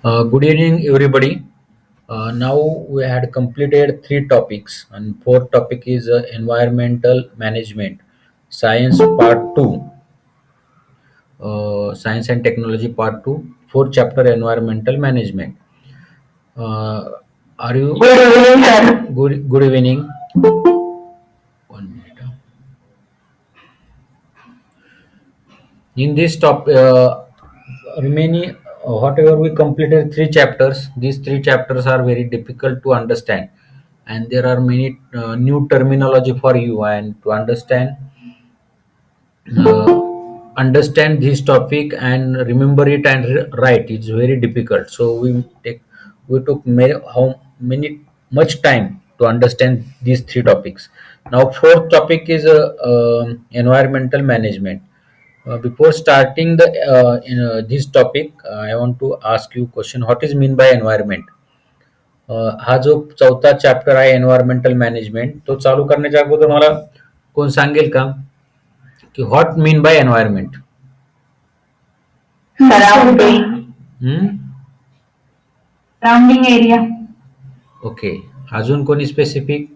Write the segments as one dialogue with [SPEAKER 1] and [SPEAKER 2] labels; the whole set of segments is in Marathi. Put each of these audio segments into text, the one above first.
[SPEAKER 1] Good evening, everybody. Now we had completed three topics, and fourth topic is environmental management, science part two, science and technology part two, fourth chapter, environmental management. Uh, are you
[SPEAKER 2] Good evening, sir.
[SPEAKER 1] good evening? 1 minute. In this topic, remaining whatever we completed three chapters. These three chapters are very difficult to understand, and there are many new terminology for you. And to understand this topic and remember it and write, it's very difficult. So we took how many much time to understand these three topics. Now fourth topic is environmental management. Before starting this topic, I want to ask you question. What is mean by environment? हा जो चौथा चॅप्टर आहे एन्व्हायरमेंटल मॅनेजमेंट, तो चालू करण्याच्या अगोदर मला कोण सांगेल का की what mean by environment?
[SPEAKER 2] Surrounding, surrounding area.
[SPEAKER 1] Okay. अजून कोणी स्पेसिफिक?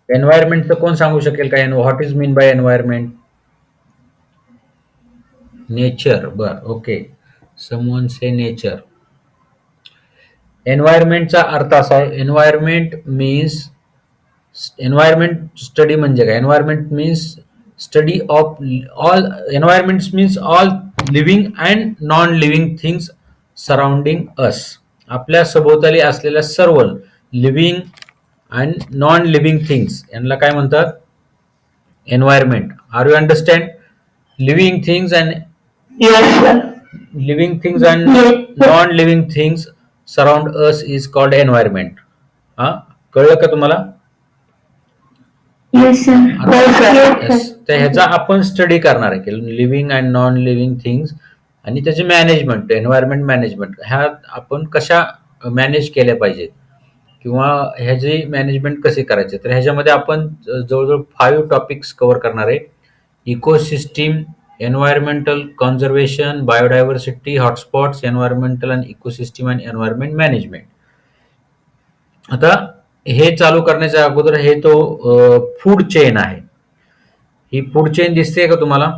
[SPEAKER 1] एन्व्हायरमेंटचं कोण सांगू शकेल का? What is mean by environment? Nature. बर, ओके. Someone say nature. एन्व्हायरमेंटचा अर्थ असा आहे, एन्व्हायरमेंट स्टडी म्हणजे काय? Environment means study of all environment means all living and non living things surrounding us. आपल्या सभोवताली असलेल्या सर्व living and non living things यांना काय म्हणतात? Environment. Are you understand? Living things and
[SPEAKER 2] Yes, sir.
[SPEAKER 1] living things and non-living things surround us is called environment. हा, कळलं का तुम्हाला?
[SPEAKER 2] Yes, sir. Yes, sir.
[SPEAKER 1] Yes. तर ह्याचा आपण स्टडी करणार आहे की living and non living things आणि त्याची मॅनेजमेंट, एन्व्हायरमेंट मॅनेजमेंट, ह्या आपण कशा मॅनेज केल्या पाहिजेत किंवा ह्याची मॅनेजमेंट कशी करायची. तर ह्याच्यामध्ये आपण जवळजवळ 5 टॉपिक्स कव्हर करणार आहे. Ecosystem, environmental conservation, biodiversity, hotspots, environmental and ecosystem and environment management. आता हे चालू करण्याच्या अगोदर हे तो फूड चेन आहे. ही फूड चेन दिसते का तुम्हाला?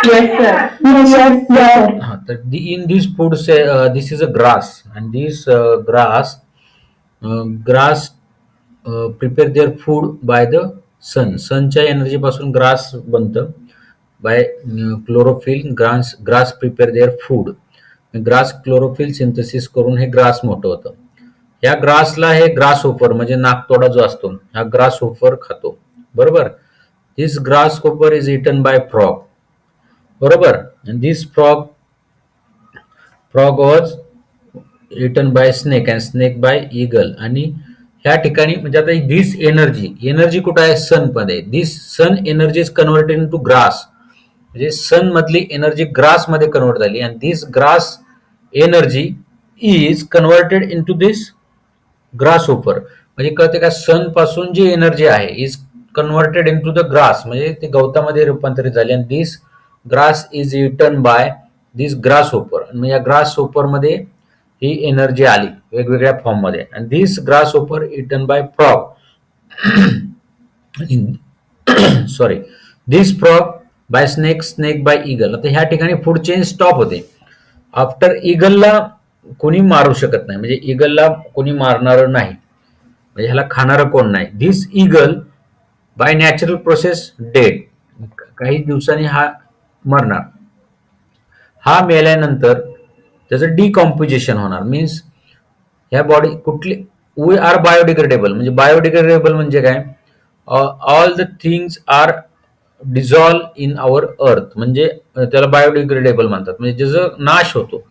[SPEAKER 2] Yes, sir. Yes, sir.
[SPEAKER 1] हा, तर in this food this is a grass and this grass prepare their food by the सनच्या एनर्जी पासून ग्रास बनतं. By chlorophyll grass prepare their food. Grass chlorophyll synthesis करून हे ग्रास मोठं होतं. ह्या ग्रासला हे ग्रास होपर म्हणजे नाकतोडा जो असतो, हा ग्रास होपर खातो. बरोबर. This grasshopper is eaten by frog. बरोबर. And this frog was eaten by snake and snake by eagle. आणि ह्या ठिकाणी म्हणजे आता दिस एनर्जी कुठं आहे? सन मध्ये. This sun energy is converted in to grass. म्हणजे सन मधली एनर्जी ग्रास मध्ये कन्वर्ट झाली आणि this grass energy is converted in to this grasshopper. म्हणजे कळते का? सन पासून जी एनर्जी आहे is converted in to the grass, म्हणजे ती गवतामध्ये रूपांतरित झाली आणि this grass is eaten by this grasshopper. म्हणजे या ग्रास होपर मध्ये ही एनर्जी आली वेगवेगळ्या फॉर्म मध्ये. आणि this grasshopper eaten by frog. Sorry, this frog by snake by eagle. आता ह्या ठिकाणी फूड चेन स्टॉप होते. आफ्टर ईगलला कोणी मारू शकत नाही, म्हणजे ईगलला कोणी मारणार नाही, म्हणजे ह्याला खाणारं कोण नाही. This eagle by natural process dead. काही दिवसांनी हा मरणार. हा मेल्यानंतर त्याचं डिकॉम्पोजिशन होणार. मीन्स ह्या बॉडी कुठली वी आर बायोडिग्रेडेबल. म्हणजे बायोडिग्रेडेबल म्हणजे काय? All the things are dissolve in our earth. म्हणजे त्याला बायोडिग्रेडेबल म्हणतात, म्हणजे ज्याचा नाश होतो.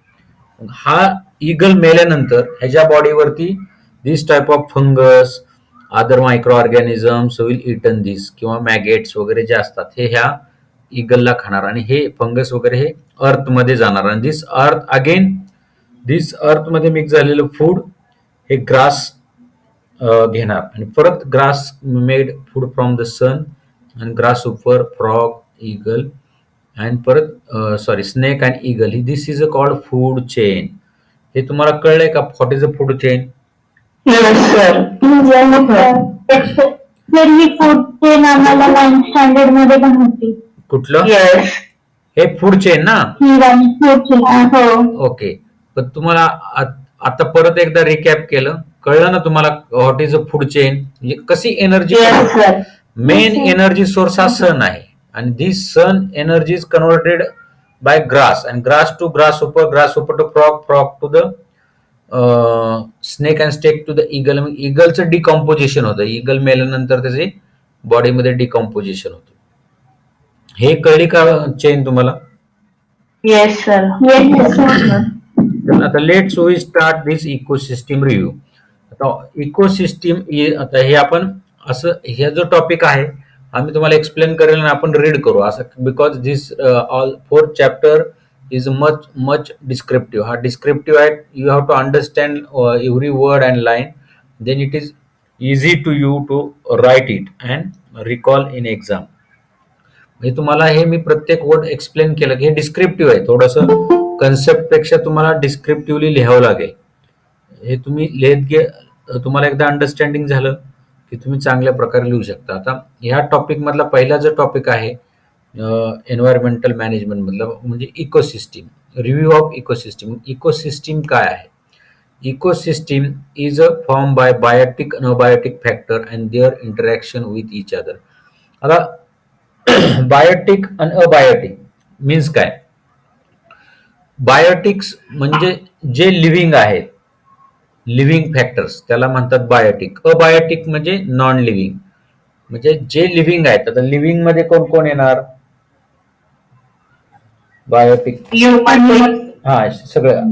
[SPEAKER 1] हा ईगल मेल्यानंतर ह्याच्या बॉडीवरती this type of fungus, other microorganisms will eaten this, किंवा मॅगेट्स वगैरे जे असतात हे ह्या ईगलला खाणार आणि हे फंगस वगैरे हे अर्थ मध्ये जाणार. आणि दिस अर्थ मध्ये मिक्स झालेलं फूड हे ग्रास घेणार आणि परत grass made food from the sun आणि grasshopper frog eagle and परत sorry snake and eagle this is a called food chain. हे तुम्हाला कळलंय का what is a food chain?
[SPEAKER 2] Yes, sir. Yes, sir. Sir ही फूड चेन आम्हाला 9th स्टँडर्ड मध्ये पण होती.
[SPEAKER 1] कुठलं?
[SPEAKER 2] येस.
[SPEAKER 1] हे फूड चेन ना?
[SPEAKER 2] ही वाली फूड चेन. हो.
[SPEAKER 1] ओके. पण तुम्हाला आता परत एकदा रिकॅप केलं, कळलं ना तुम्हाला what is a food chain? म्हणजे कशी energy?
[SPEAKER 2] Yes sir.
[SPEAKER 1] Main energy source हा सन आहे आणि this sun energy is converted by grass and grasshopper to frog, frog to the snake and snake to the eagle. इगलचं डिकम्पोजिशन होतं. इगल मेल्यानंतर त्याचे बॉडीमध्ये डिकम्पोजिशन होतं. हे कळली का चेन तुम्हाला?
[SPEAKER 2] Yes sir. Yes sir.
[SPEAKER 1] आता let's we start this ecosystem review. आता इकोसिस्टीम आता हे आपण असं हे जो टॉपिक आहे आम्ही तुम्हाला एक्सप्लेन करेल आणि आपण रीड करू असं, because this all 4th chapter is much much descriptive. हा डिस्क्रिप्टिव्ह आहे. You have to understand every word and line, then it is easy to you to write it and recall in exam. म्हणजे तुम्हाला हे मी प्रत्येक वर्ड एक्सप्लेन केलं की हे डिस्क्रिप्टिव्ह आहे. थोडंसं कन्सेप्ट पेक्षा तुम्हाला डिस्क्रिप्टिव्हली लिहावं लागेल. हे तुम्ही तुम्हाला एकदा अंडरस्टँडिंग झालं की तुम्ही चांगल्या प्रकारे लिहू शकता. आता ह्या टॉपिक मधला पहिला जो टॉपिक आहे एन्व्हायरमेंटल मॅनेजमेंट मधला म्हणजे ecosystem, review of ecosystem. Ecosystem काय आहे? Ecosystem is a form by biotic abiotic factor and their interaction with each other. आता बायोटिक आणि अबायोटिक मीन्स काय? बायोटिक्स म्हणजे जे लिव्हिंग आहेत, लिव्हिंग फॅक्टर्स त्याला म्हणतात बायोटिक. अबायोटिक म्हणजे नॉन लिव्हिंग, म्हणजे जे लिव्हिंग आहेत. आता लिव्हिंग मध्ये कोण कोण येणार? बायोटिक हा सगळं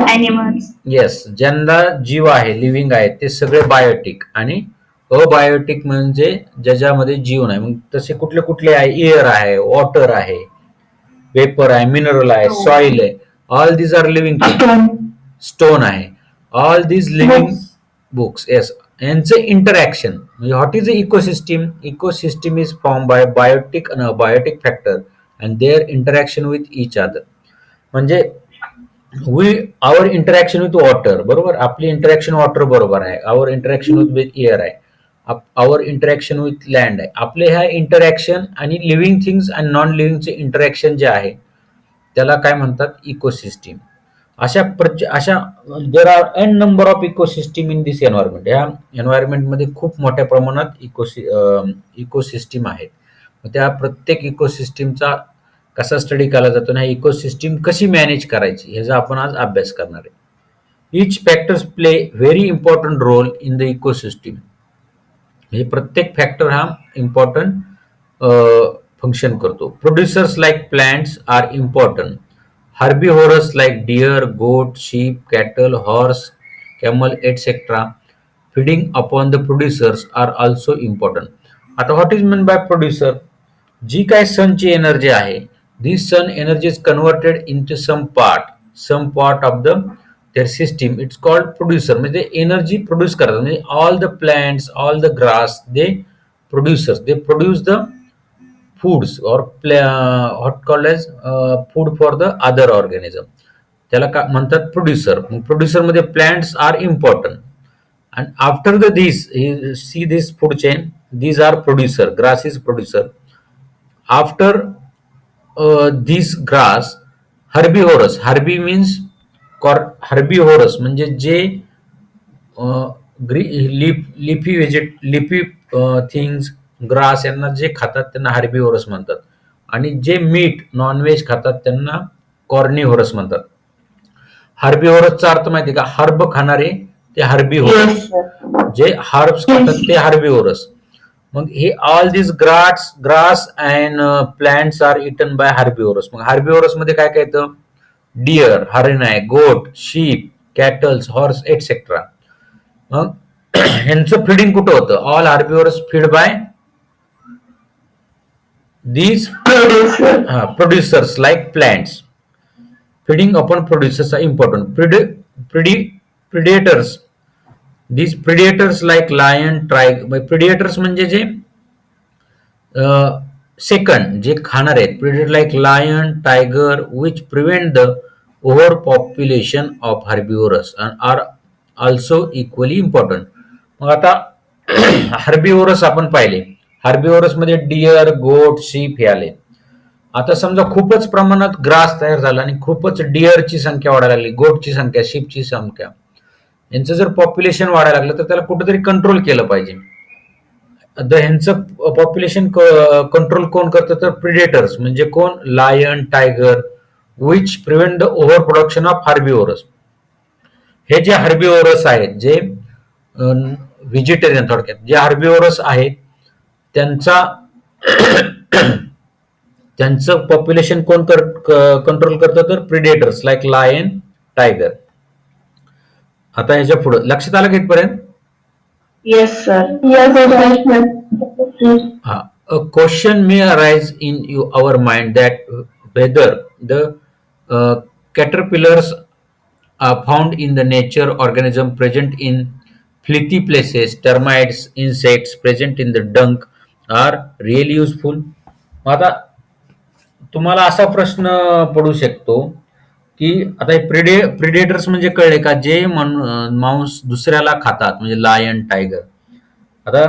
[SPEAKER 2] ॲनिमल्स.
[SPEAKER 1] येस, ज्यांना जीव आहे, लिव्हिंग आहेत ते सगळे बायोटिक. आणि अबायोटिक म्हणजे ज्याच्यामध्ये जीव नाही. मग तसे कुठले कुठले आहे? एअर आहे, वॉटर आहे, वेपर आहे, मिनरल आहे, सॉइल आहे. All these are living thing. Stone आहे. All these living books. Yes, यांचं इंटरॅक्शन म्हणजे what is a ecosystem? Ecosystem is form by biotic and abiotic factor and their interaction with each other. म्हणजे आवर इंटरॅक्शन विथ वॉटर, बरोबर, आपली इंटरॅक्शन वॉटर बरोबर आहे. आवर इंटरॅक्शन विथ एअर आहे. आवर इंटरॅक्शन विथ लँड आहे. आपले ह्या इंटरॅक्शन आणि लिव्हिंग थिंग्स अँड नॉन लिव्हिंगचे इंटरॅक्शन जे आहे त्याला काय म्हणतात? इकोसिस्टीम. अशा there are n number of ecosystem in this environment. या एन्व्हायरमेंटमध्ये खूप मोठ्या प्रमाणात इकोसिस्टीम आहेत. त्या प्रत्येक इकोसिस्टीमचा कसा स्टडी केला जातो आणि इकोसिस्टीम कशी मॅनेज करायची ह्याचा आपण आज अभ्यास करणार आहे. Each factors play very important role in the ecosystem. म्हणजे प्रत्येक फॅक्टर हा इम्पॉर्टंट फंक्शन करतो. Producers like plants are important. Herbivores like deer, goat, sheep, cattle, horse, camel, etc. feeding upon the producers are also important. आता what is meant by producer? जी काय सनची एनर्जी आहे, this sun energy is converted into some part of their system. It's called producer. म्हणजे एनर्जी प्रोड्यूस करतात. म्हणजे all the plants, all the grass, they producers, they produce the foods or what called as food for the other organism. त्याला का म्हणतात? प्रोड्युसर. मग प्रोड्युसर मध्ये plants are important. And after the this see this food chain, these are producer. Grass is producer. After this grass, herbivorous. Herbi means herbivorous म्हणजे जे लिफी थिंग्स, ग्रास यांना जे खातात त्यांना हर्बिव्हरस म्हणतात. आणि जे मीट नॉनव्हेज खातात त्यांना कॉर्निव्हरस म्हणतात. हर्बिव्हरसचा अर्थ माहिती का? हर्ब खाणारे ते हर्बिव्हरस, जे हर्ब्स खातात ते हर्बिव्हरस. मग हे all this grass and plants are eaten by herbivores. मग हर्बिव्हरस मध्ये काय काय येतं? डिअर, हरिण आहे, गोट, शीप, कॅटल्स, हॉर्स एटसेट्रा. मग ह्यांचं फिडिंग कुठं होतं? All herbivores feed by these producers like plants. Feeding upon producers are important. Predators this predators like lion tiger, predators म्हणजे जे सेकंड जे खाणार आहेत, predator like lion tiger which prevent the overpopulation of herbivores are also equally important. मग आता हर्बिवोरस आपण पाहिले, हर्बिवोरस मध्ये डिअर, गोट, शीप हे आले. आता समजा खूपच प्रमाणात ग्रास तयार झाला आणि खूपच डिअरची संख्या वाढायला लागली, गोटची संख्या, शीपची संख्या, यांचं जर पॉप्युलेशन वाढायला लागलं तर त्याला कुठेतरी कंट्रोल केलं पाहिजे. ह्यांचं पॉप्युलेशन कंट्रोल कोण करतं तर प्रिडेटर्स म्हणजे कोण, lion, tiger which prevent the over production of herbivorous. हे जे हर्बिवोरस आहेत, जे व्हेजिटेरियन, थोडक्यात जे हर्बिवोरस आहेत त्यांचा त्यांचं पॉप्युलेशन कोण कंट्रोल करतं तर प्रिडेटर्स लाईक लायन, टायगर. आता ह्याच्या पुढे लक्षात आलं का इथपर्यंत?
[SPEAKER 2] Yes, sir. Yes, sir.
[SPEAKER 1] A question may arise in our mind that whether the caterpillars are found in the nature organism present in fleety places, termites, insects present in the dung are really useful. आता तुम्हाला असा प्रश्न पडू शकतो की आता हे प्रिडेटर्स म्हणजे कळले का, जे मांस दुसऱ्याला खातात, म्हणजे लायन, टायगर. आता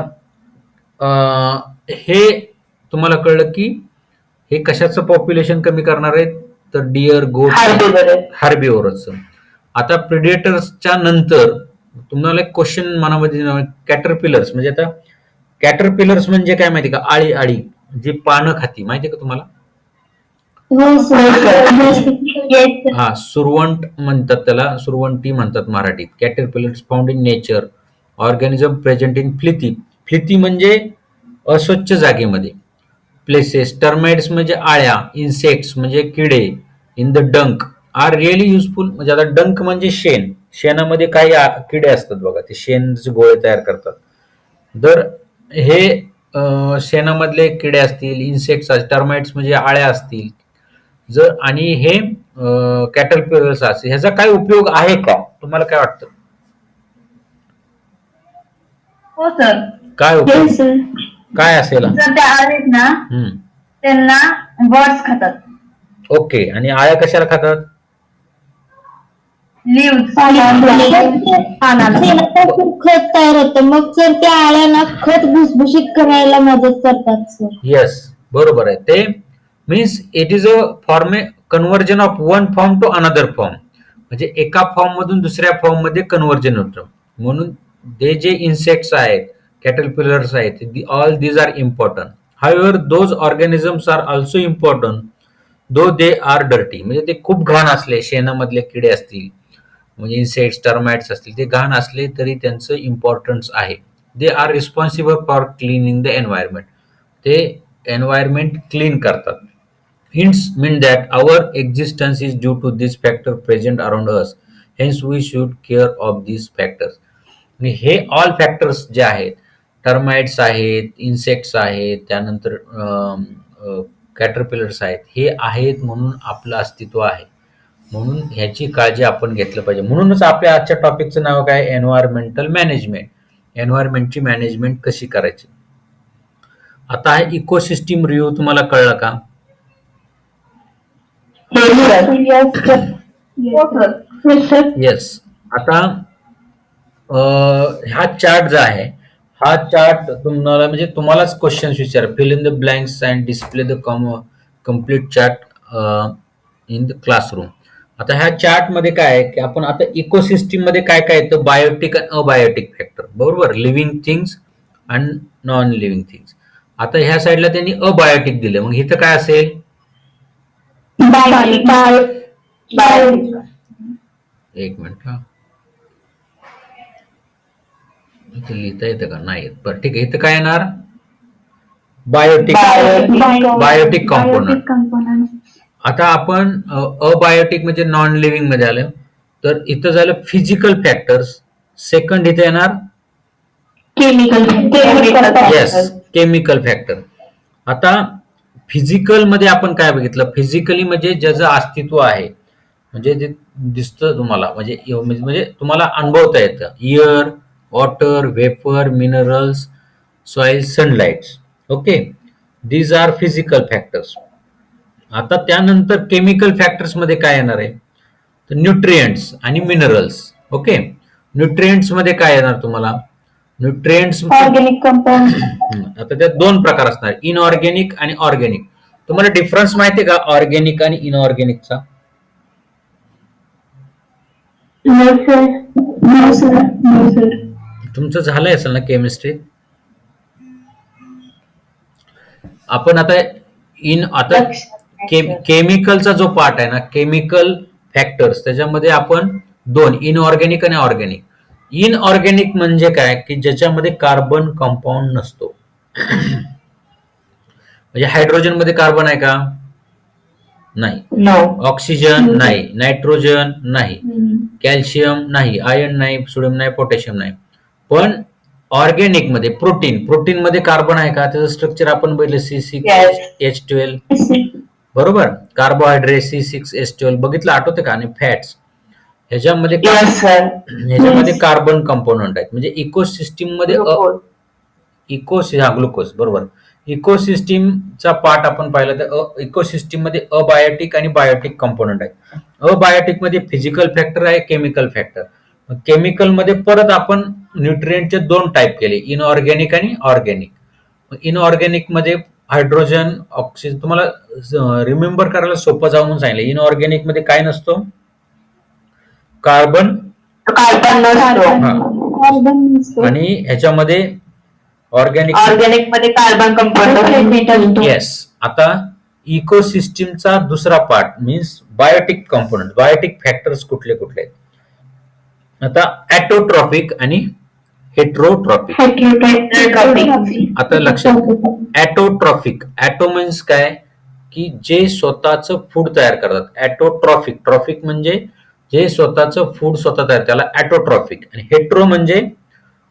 [SPEAKER 1] हे तुम्हाला कळलं की हे कशाचं पॉप्युलेशन कमी करणार आहेत तर डिअर, गोट, हार्बिवोरसचं. आता प्रिडेटर्सच्या नंतर तुम्हाला एक क्वेश्चन मनामध्ये कॅटरपिलर्स म्हणजे, आता कॅटरपिलर्स म्हणजे काय माहिती का, आळी जी पानं खाती, माहिती का तुम्हाला? हा, सुरवंट म्हणतात त्याला, सुरवंटी म्हणतात मराठीत. Caterpillars found in nature organism present in filthy. Filthy म्हणजे अस्वच्छ जागेमध्ये. प्लेसेस, टर्माइट्स म्हणजे आळ्या, इन्सेक्ट्स म्हणजे किडे, इन द डंक आर रिअली युजफुल. म्हणजे आता डंक म्हणजे शेण, शेणामध्ये काही किडे असतात बघा, ते शेणचे गोळे तयार करतात. तर हे शेणामधले किडे असतील, इन्सेक्ट्स, टर्माइट्स म्हणजे आळ्या असतील, जर आणि हे कॅटरपिलर्स असतील, ह्याचा काय उपयोग आहे का, तुम्हाला काय वाटतं?
[SPEAKER 2] हो सर.
[SPEAKER 1] काय उपयोग काय असेल?
[SPEAKER 2] जर त्या आहेत ना त्यांना बर्ड्स खातात.
[SPEAKER 1] ओके, आणि आळ्या कशाला खातात?
[SPEAKER 2] खत तयार होतं, मग सर त्या आळ्यांना खत भुसभुशीत करायला मदत करतात सर.
[SPEAKER 1] येस, बरोबर आहे. ते means it is a conversion of one form to another form, म्हणजे एका फॉर्म मधून दुसऱ्या फॉर्म मध्ये कन्व्हर्जन होतं. म्हणून ते जे इन्सेक्ट्स आहेत, कॅटरपिलर्स आहेत, all these are important. However those organisms are also important though they are dirty. म्हणजे ते खूप घाण असले, शेणामधले किडे असतील, म्हणजे इन्सेक्ट्स, टर्माइट्स असतील, ते घाण असले तरी त्यांचं इम्पॉर्टन्स आहे. They are responsible for cleaning the environment. ते एन्व्हायरमेंट क्लीन करतात. Hints mean that our existence is due to this factor present around us. Hence we should care of these factors. हे ऑल फॅक्टर्स जे आहेत, टर्माइट्स आहेत, इन्सेक्ट्स आहेत, त्यानंतर कॅटरपिलर्स आहेत, हे आहेत म्हणून आपलं अस्तित्व आहे. म्हणून ह्याची काळजी आपण घेतलं पाहिजे. म्हणूनच आपल्या आजच्या टॉपिकचं नाव काय, एन्व्हायरमेंटल मॅनेजमेंट. एन्व्हायरमेंटची मॅनेजमेंट कशी करायची. आता हा इकोसिस्टीम रिव्ह्यू तुम्हाला कळला का? येस. आता हा चार्ट जो आहे, हा चार्ट तुम्हाला म्हणजे तुम्हालाच क्वेश्चन विचार, fill in the blanks and display the complete chart in the classroom. आता ह्या चार्ट मध्ये काय आहे की आपण आता इकोसिस्टीम मध्ये काय काय येतं, बायोटिक आणि अबायोटिक फॅक्टर, बरोबर, living things and non living things. आता ह्या साईडला त्यांनी अबायोटिक दिले, मग इथं काय असेल, एक मिनिट हा, इथे लिहिता येतं का, नाही येत, बरं ठीक आहे. इथं काय येणार, बायोटिक कॉम्पोनंट. आता आपण अबायोटिक म्हणजे नॉन लिव्हिंग मध्ये आलं, तर इथं झालं फिजिकल फॅक्टर्स. सेकंड इथे येणार येस, केमिकल फॅक्टर. आता फिजिकल मध्ये आपण काय बघितलं, फिजिकली म्हणजे ज्याचं अस्तित्व आहे, म्हणजे जे दिसतं तुम्हाला, म्हणजे तुम्हाला अनुभवता येतं, year, water, vapor, minerals, soil, sunlight. Okay, these are physical factors. आता त्यानंतर केमिकल फॅक्टर्स मध्ये काय येणार आहे, तर न्यूट्रिएंट्स आणि मिनरल्स. ओके, न्यूट्रिएंट्स मध्ये काय येणार तुम्हाला, न्यूट्रिएंट्स
[SPEAKER 2] ऑर्गेनिक कंपाऊंड.
[SPEAKER 1] आता त्यात दोन प्रकार असणार, इनऑर्गॅनिक आणि ऑर्गॅनिक. तुम्हाला डिफरन्स माहिती आहे का ऑर्गॅनिक आणि इनऑर्गॅनिकचा?
[SPEAKER 2] No sir. No sir. No sir.
[SPEAKER 1] तुमचं झालंय असेल ना केमिस्ट्री. आपण आता केमिकलचा जो पार्ट आहे ना, केमिकल फॅक्टर्स, त्याच्यामध्ये आपण दोन, इनऑर्गॅनिक आणि ऑर्गॅनिक. इनऑर्गॅनिक म्हणजे काय, की ज्याच्यामध्ये कार्बन कंपाऊंड नसतो. म्हणजे हायड्रोजन मध्ये कार्बन आहे का? नाही.
[SPEAKER 2] नो.
[SPEAKER 1] ऑक्सिजन नाही, नायट्रोजन नाही, कॅल्शियम नाही, आयर्न नाही, सोडियम नाही, पोटॅशियम नाही. पण ऑर्गॅनिक मध्ये प्रोटीन मध्ये कार्बन आहे का? त्याचं स्ट्रक्चर आपण बघितलं, C6H12, बरोबर. कार्बोहायड्रेट C6H12 बघितलं, आठवते का? आणि फॅट्स, ह्याच्यामध्ये कार्बन कंपोनंट आहेत. म्हणजे इकोसिस्टीम मध्ये ग्लुकोज, बरोबर. इकोसिस्टीमचा पार्ट आपण पाहिला तर इकोसिस्टीम मध्ये अबायोटिक आणि बायोटिक कंपोनंट आहेत. अबायोटिक मध्ये फिजिकल फॅक्टर आहे, केमिकल फॅक्टर. केमिकल मध्ये परत आपण न्यूट्रिएंटचे दोन टाईप केले, इनऑर्गॅनिक आणि ऑर्गॅनिक. इनऑर्गॅनिक मध्ये हायड्रोजन, ऑक्सिजन, तुम्हाला रिमेंबर करायला सोपं जाऊन सांगितलं. इनऑर्गॅनिक मध्ये काय नसतो, कार्बन नसतो. आणि ह्याच्यामध्ये ऑर्गॅनिक मध्ये कार्बन कंपाऊंड. येस. आता इकोसिस्टीमचा दुसरा part means biotic component. Biotic factors कुठले कुठले आहेत? आता ॲटोट्रॉपिक आणि हेट्रोट्रॉपिक. आता लक्षात, ॲटोट्रॉपिक, ॲटो मीन्स काय, की जे स्वतःच फूड तयार करतात. ॲटोट्रॉपिक म्हणजे जे स्वतःचं फूड स्वतः तयार, त्याला ॲटोट्रॉपिक. आणि हेट्रो म्हणजे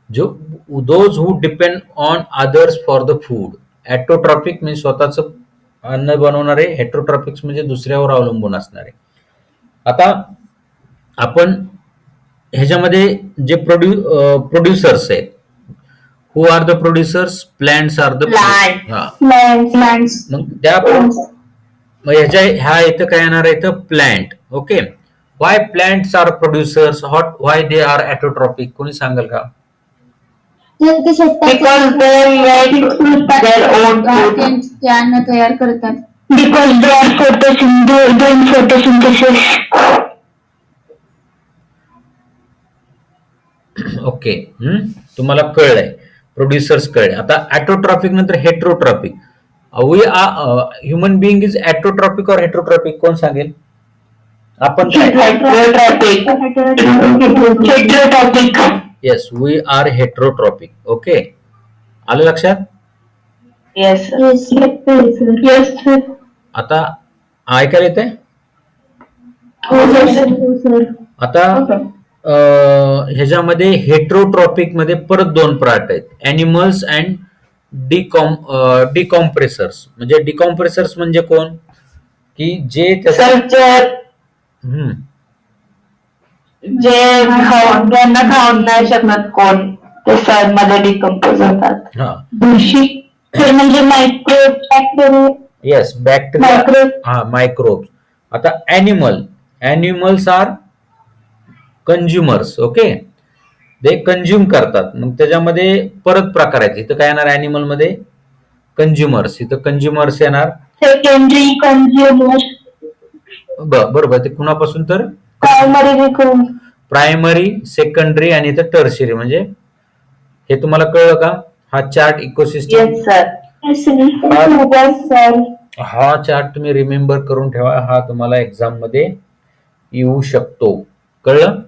[SPEAKER 1] those who depend on others for the food. Autotrophic म्हणजे स्वतःच अन्न बनवणारे, हेट्रोट्रॉपिक्स म्हणजे दुसऱ्यावर अवलंबून असणारे. आता आपण ह्याच्यामध्ये जे प्रोड्युसर्स आहेत, who are the producers? Plants are the plants. मग ह्या इथं काय येणार आहे, इथं plant. Okay, why plants are producers, why they are autotrophic? कोणी सांगाल का?
[SPEAKER 2] Because they make their own food. ते अन्न तयार करतात. Because they are doing photosynthesis.
[SPEAKER 1] Okay, तुम्हाला कळलंय, प्रोड्युसर्स कळले. आता ॲटोट्रॉपिक नंतर heterotrophic. We are human being is autotrophic or heterotrophic? कोण सांगेल? आपण
[SPEAKER 2] heterotrophic.
[SPEAKER 1] Yes, we R heterotrophic. Okay, आलं लक्षात?
[SPEAKER 2] येस.
[SPEAKER 1] आता ऐकायला येतंय? आता ह्याच्यामध्ये हेट्रोट्रॉपिक मध्ये परत दोन पार्ट आहेत, ॲनिमल्स अँड डिकॉम्प्रेसर्स. म्हणजे डिकॉम्प्रेसर्स म्हणजे कोण, की जे
[SPEAKER 2] ज्यांना खाऊन नाही शकत कोण, ते सॉइल मध्ये डिकम्पोज होतात. म्हणजे मायक्रो.
[SPEAKER 1] Yes, bacteria, microbes. आता ॲनिमल्स आर कंझ्युमर्स. ओके, ते कंझ्युम करतात. मग त्याच्यामध्ये परत प्रकार आहेत. इथं काय येणार ॲनिमल मध्ये? कंझ्युमर्स. इथं कंझ्युमर्स येणार,
[SPEAKER 2] सेकंडरी कंझ्युमर.
[SPEAKER 1] बरोबर. ते कुणापासून? तर प्रायमरी, सेकंडरी आणि इथं टर्शियरी. म्हणजे हे तुम्हाला कळलं का? हा चार्ट इकोसिस्टम, हा चार्ट तुम्ही रिमेंबर करून ठेवा. हा तुम्हाला एक्झाम मध्ये येऊ शकतो. कळलं?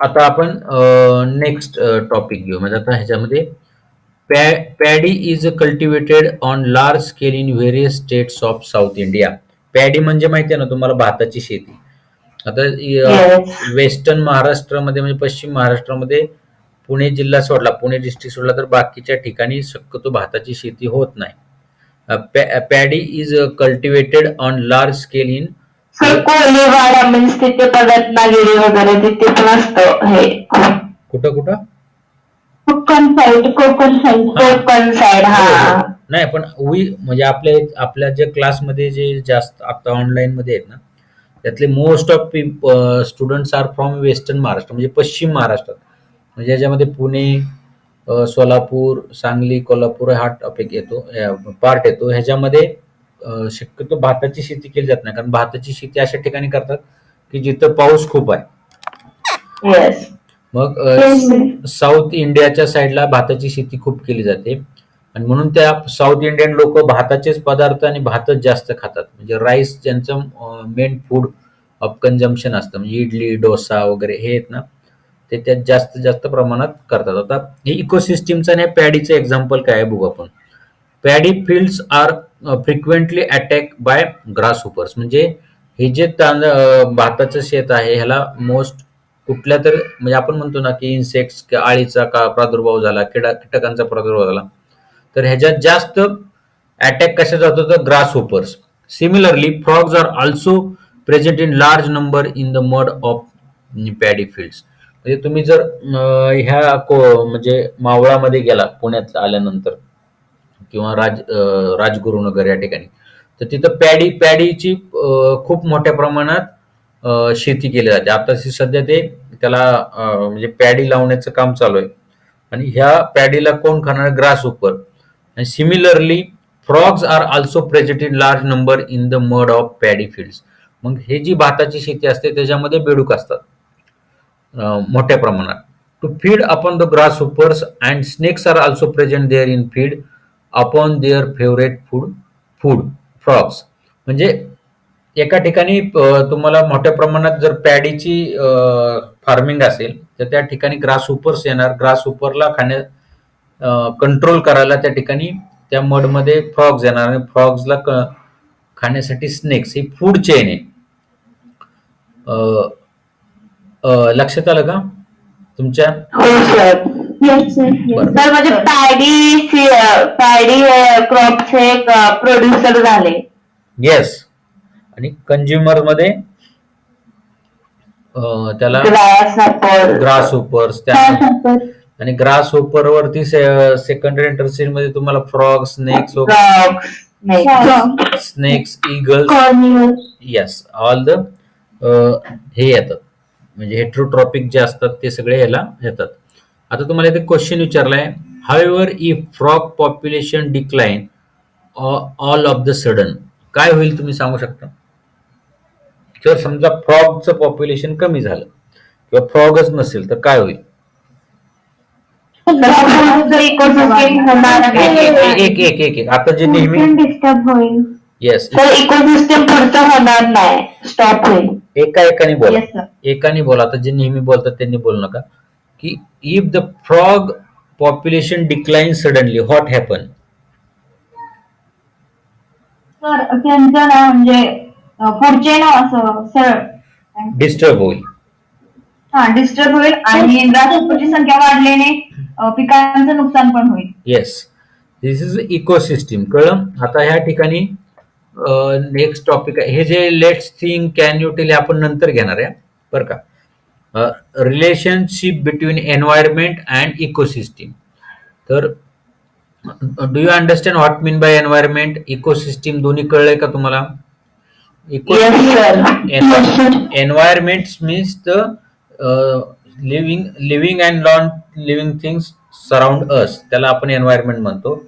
[SPEAKER 1] आता आपण नेक्स्ट टॉपिक घेऊ. म्हणजे आता ह्याच्यामध्ये paddy is cultivated on large scale in various states of south India. Paddy म्हणजे माहिती आहे ना तुम्हाला, भाताची शेती. आता वेस्टर्न महाराष्ट्रामध्ये म्हणजे पश्चिम महाराष्ट्रामध्ये पुणे जिल्हा सोडला, पुणे डिस्ट्रिक्ट सोडला, तर बाकीच्या ठिकाणी शक्यतो भाताची शेती होत नाही. Paddy is cultivated on large scale in
[SPEAKER 2] sir Koliwada means तिथे रत्नागिरी वगैरे तिथे पण असतं हे
[SPEAKER 1] कुठं कुठं
[SPEAKER 2] कोकण साईड कोकण साईड
[SPEAKER 1] हो,
[SPEAKER 2] हा
[SPEAKER 1] हो. नाही पण म्हणजे आपल्या जे क्लासमध्ये जे जास्त आता ऑनलाईन मध्ये आहेत ना, त्यातले most of students are from western Maharashtra, म्हणजे पश्चिम महाराष्ट्रात. म्हणजे याच्यामध्ये पुणे, सोलापूर, सांगली, कोल्हापूर हा टॉपिक येतो, पार्ट येतो. ह्याच्यामध्ये शक्यतो भाताची शेती केली जात नाही, कारण भाताची शेती अशा ठिकाणी करतात की जिथं पाऊस खूप आहे.
[SPEAKER 2] येस
[SPEAKER 1] मग साऊथ इंडियाच्या साईडला भाताची शेती खूप केली जाते, आणि म्हणून त्या साऊथ इंडियन लोक भाताचेच पदार्थ आणि भातच जास्त खातात. म्हणजे राईस ज्यांचं मेन फूड ऑफ कन्झम्पशन असतं, म्हणजे इडली, डोसा वगैरे हे आहेत ना, ते त्यात जास्त जास्त प्रमाणात करतात. आता हे इकोसिस्टीमचं आणि पॅडीचं एक्झाम्पल काय आहे बघू आपण. Paddy fields are frequently attack by grasshoppers. म्हणजे हे जे भाताचं शेत आहे ह्याला मोस्ट कुठल्या तर, म्हणजे आपण म्हणतो ना की इन्सेक्ट्स, आळीचा का प्रादुर्भाव झाला, कीटकांचा प्रादुर्भाव झाला, तर ह्याच्यात जास्त अटॅक कशाचा होतो, तर grasshoppers. Similarly frogs are also present in large number in the mud of paddy fields. म्हणजे तुम्ही जर म्हणजे मावळामध्ये गेला पुण्यात आल्यानंतर, किंवा राजगुरुनगर या ठिकाणी, तर तिथं पॅडीची खूप मोठ्या प्रमाणात शेती केली जाते. आता सध्या ते त्याला म्हणजे पॅडी लावण्याचं काम चालू आहे, आणि ह्या पॅडीला कोण खाणार, ग्रास उपर. आणि similarly frogs are also present in large number in the mud of paddy fields. मग हे जी भाताची शेती असते त्याच्यामध्ये बेडूक असतात मोठ्या प्रमाणात. To feed upon the grasshoppers and snakes are also present there in feed upon their favourite food frogs. म्हणजे एका ठिकाणी तुम्हाला मोठ्या प्रमाणात जर पॅडीची फार्मिंग असेल, तर त्या ठिकाणी ग्रास हुपर्स येणार. ग्रास हुपरला कंट्रोल करायला त्या ठिकाणी त्या मडमध्ये फ्रॉग्स येणार, आणि फ्रॉग्सला खाण्यासाठी स्नेक्स. ही फूड चेन आहे. लक्षात आलं का तुमच्या?
[SPEAKER 2] हो सर.
[SPEAKER 1] बरं.
[SPEAKER 2] तर म्हणजे पॅडी क्रॉपचे प्रोड्युसर झाले.
[SPEAKER 1] येस. आणि कंझ्युमर मध्ये त्याला ग्रास होपर्स, आणि ग्रास होपर वरती सेकंडरी आणि टर्शियरी मध्ये तुम्हाला frog, snakes, eagles, yes, all the हे येतात. म्हणजे हेट्रोट्रॉपिक जे असतात ते सगळे ह्याला येतात. आता तुम्हाला इथे क्वेश्चन विचारलाय, however if frog population decline all of the sudden, काय होईल तुम्ही सांगू शकता? जर समजा फ्रॉगचं पॉप्युलेशन कमी झालं किंवा फ्रॉगच नसेल तर काय होईल? एक आता जे नेहमी
[SPEAKER 2] डिस्टर्ब होईल.
[SPEAKER 1] येस,
[SPEAKER 2] इकोसिस्टम पुढचं होणार नाही, स्टॉप होईल.
[SPEAKER 1] एकाने बोला.
[SPEAKER 2] Yes, sir.
[SPEAKER 1] एकाने बोला. आता जे नेहमी बोलतात त्यांनी बोलू नका. की if the frog population decline suddenly what happen?
[SPEAKER 2] Sir त्यांचं ना म्हणजे पुढचे ना असं सरळ
[SPEAKER 1] डिस्टर्ब होईल.
[SPEAKER 2] हा डिस्टर्ब होईल, आणि ग्रासहोपरची संख्या वाढल्याने पिकांचं नुकसान पण होईल.
[SPEAKER 1] Yes, this is ecosystem. कळलं? आता ह्या ठिकाणी नेक्स्ट टॉपिक आहे, हे जे let's think can you tell आपण नंतर घेणार आहे बरं का. Relationship between environment and ecosystem. तर do you understand what mean by environment, ecosystem दोन्ही कळलंय का तुम्हाला? Environment means the living and non living things surround us, त्याला आपण एन्व्हायरमेंट म्हणतो.